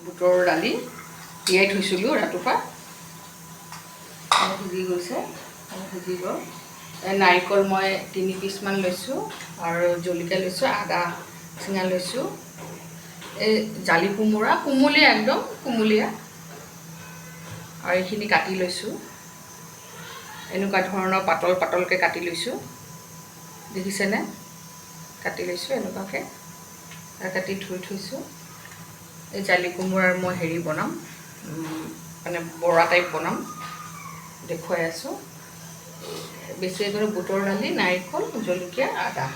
বুটৰ দালি তিয়াই থৈছিলোঁ ৰাতিপুৱা, সিজি গৈছে, সিজি গ'ল। নাৰিকল মই 3 পিচমান লৈছোঁ আৰু জলকীয়া লৈছোঁ, আদা চিঙা লৈছোঁ। এই জালি কোমোৰা, কুমলীয়া একদম কুমলীয়া, আৰু এইখিনি কাটি লৈছোঁ। এনেকুৱা ধৰণৰ পাতল পাতলকৈ কাটি লৈছোঁ, দেখিছেনে? কাটি লৈছোঁ এনেকুৱাকৈ, কাটি ধুই থৈছোঁ। এই জালি কোমোৰাৰ মই হেৰি বনাম, মানে বৰা টাইপ বনাম, দেখুৱাই আছোঁ। বেছি কৰি বুটৰ দালি, নাৰিকল, জলকীয়া, আদা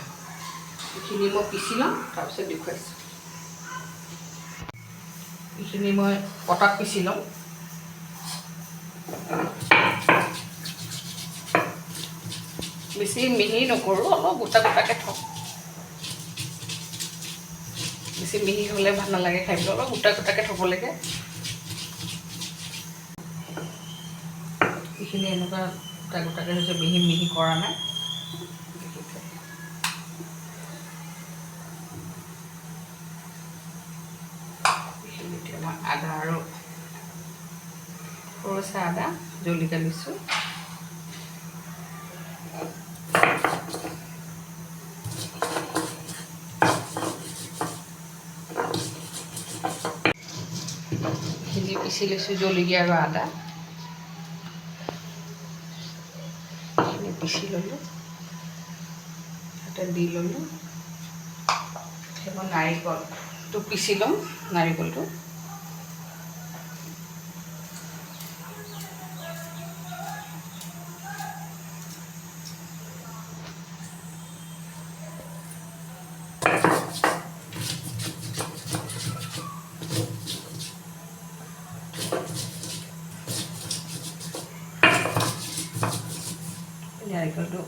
এইখিনি মই পিচি ল'ম, তাৰপিছত দেখুৱাইছোঁ। এইখিনি মই পটাত পিচি ল'ম। বেছি মিহি নকৰোঁ, অলপ গোটা গোটাকৈ থওঁ। বেছি মিহি হ'লে ভাল নালাগে খাবলৈ, অলপ গোটা গোটাকৈ থ'ব লাগে। এইখিনি এনেকুৱা গোটা গোটাকৈ হৈছে, মিহি মিহি কৰা নাই। এইখিনি এতিয়া মই আদা আৰু সৰুচা আদা, জলকীয়া লৈছোঁ। এইখিনি পিচি লৈছোঁ, জলকীয়া আৰু আদা এইখিনি পিচি ল'লোঁ, তাতে দি ল'লোঁ। মই নাৰিকলটো পিচি ল'ম, নাৰিকলটো নাৰিকলটো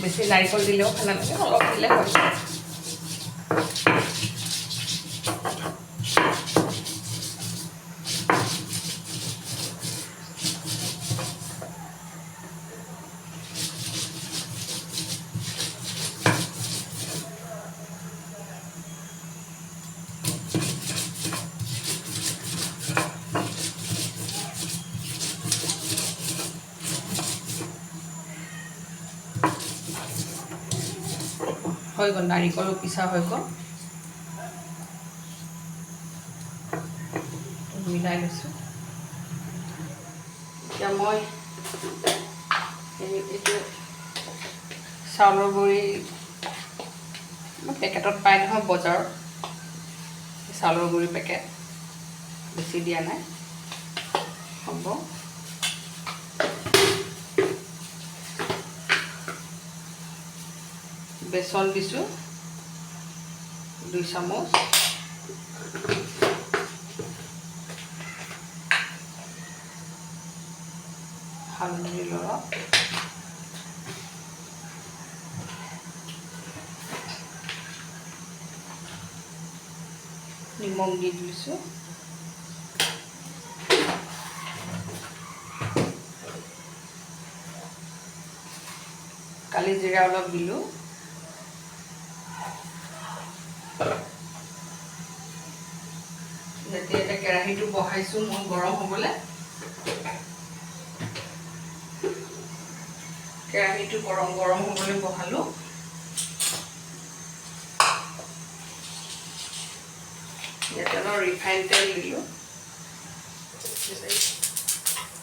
বেছি নাৰিকল দিলেও ভাল নালাগে, অলপ দিলে হয়। হৈ গ'ল, নাৰিকলো পিছা হৈ গ'ল, মিলাই লৈছোঁ। এতিয়া মই এইটো চাউলৰ গুড়ি পেকেটত পাই নহয় বজাৰত, চাউলৰ গুড়ি পেকেট, বেছি দিয়া নাই, হ'ব। বেচন দিছোঁ 2 চামুচ, হালধিৰ লগত নিমখ দি দিছোঁ। কালি জিৰা অলপ দিলোঁ। যেতিয়া এতিয়া কেৰাহীটো বহাইছোঁ মই গৰম হ'বলৈ, কেৰাহীটো গৰম হ'বলৈ বহালোঁ। ইয়াতে অলপ ৰিফাইন তেল দিলোঁ।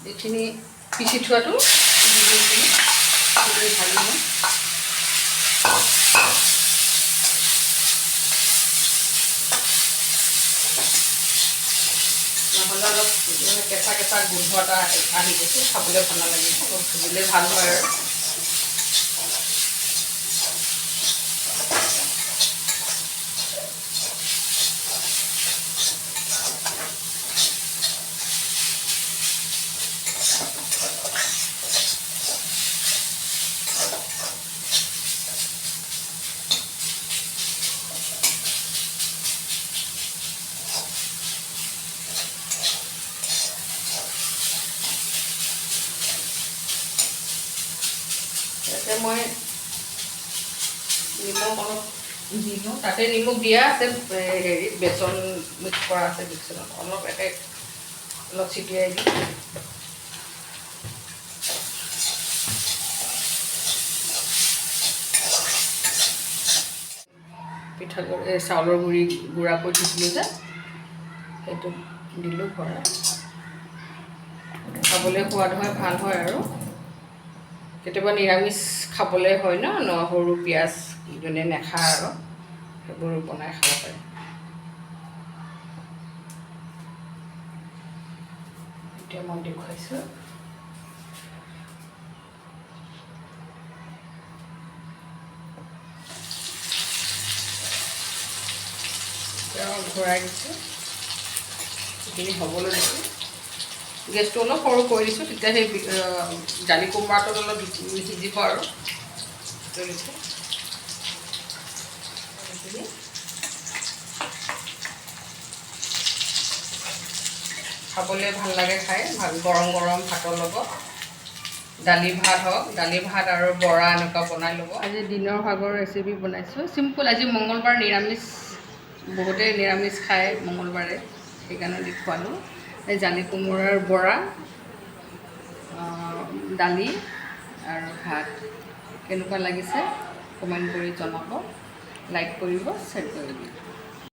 এইখিনি পিচি থোৱাটো ভাজি ল'ম। নহ'লে অলপ মানে কেঁচা কেঁচা গোন্ধ এটা আহি গৈছে, খাবলৈ ভাল নালাগিব, অলপ ভাজিলে ভাল হয় আৰু। ইয়াতে মই নিমখ অলপ দিলোঁ তাতে নিমখ দিয়া আছে হেৰিত বেচন মিক্স কৰা আছে বেচনত অলপ অলপ ছিটিয়াই দিম চাউলৰ গুড়া কৰি থৈছিলোঁ যে সেইটো দিলোঁ ভৰাই খাবলৈ সোৱাদ হয় ভাল হয় আৰু কেতিয়াবা নিৰামিষ খাবলৈ হয় ন নহৰু পিঁয়াজ যোনে নাখায় আৰু সেইবোৰ বনাই খাব পাৰে এতিয়া মই দেখুৱাইছোঁ ঘূৰাই দিছোঁ সেইখিনি হ'বলৈ দিছোঁ গেছটো অলপ সৰু কৰি দিছোঁ তেতিয়া সেই জালি কোমোৰাটোত অলপ সিজিব আৰু খাবলৈ ভাল লাগে খাই ভাল গৰম গৰম ভাতৰ লগত দালি ভাত হওক দালি ভাত আৰু বৰা এনেকুৱা বনাই ল'ব আজি দিনৰ ভাগৰ ৰেচিপি বনাইছোঁ চিম্পুল আজি মঙলবাৰ নিৰামিষ বহুতেই নিৰামিষ খায় মঙলবাৰে সেইকাৰণে দেখুৱালোঁ এই জালি কোমোৰাৰ বৰা দালি আৰু ভাত কেনেকুৱা লাগিছে কমেণ্ট কৰি জনাব লাইক কৰিব শ্বেয়াৰ কৰিব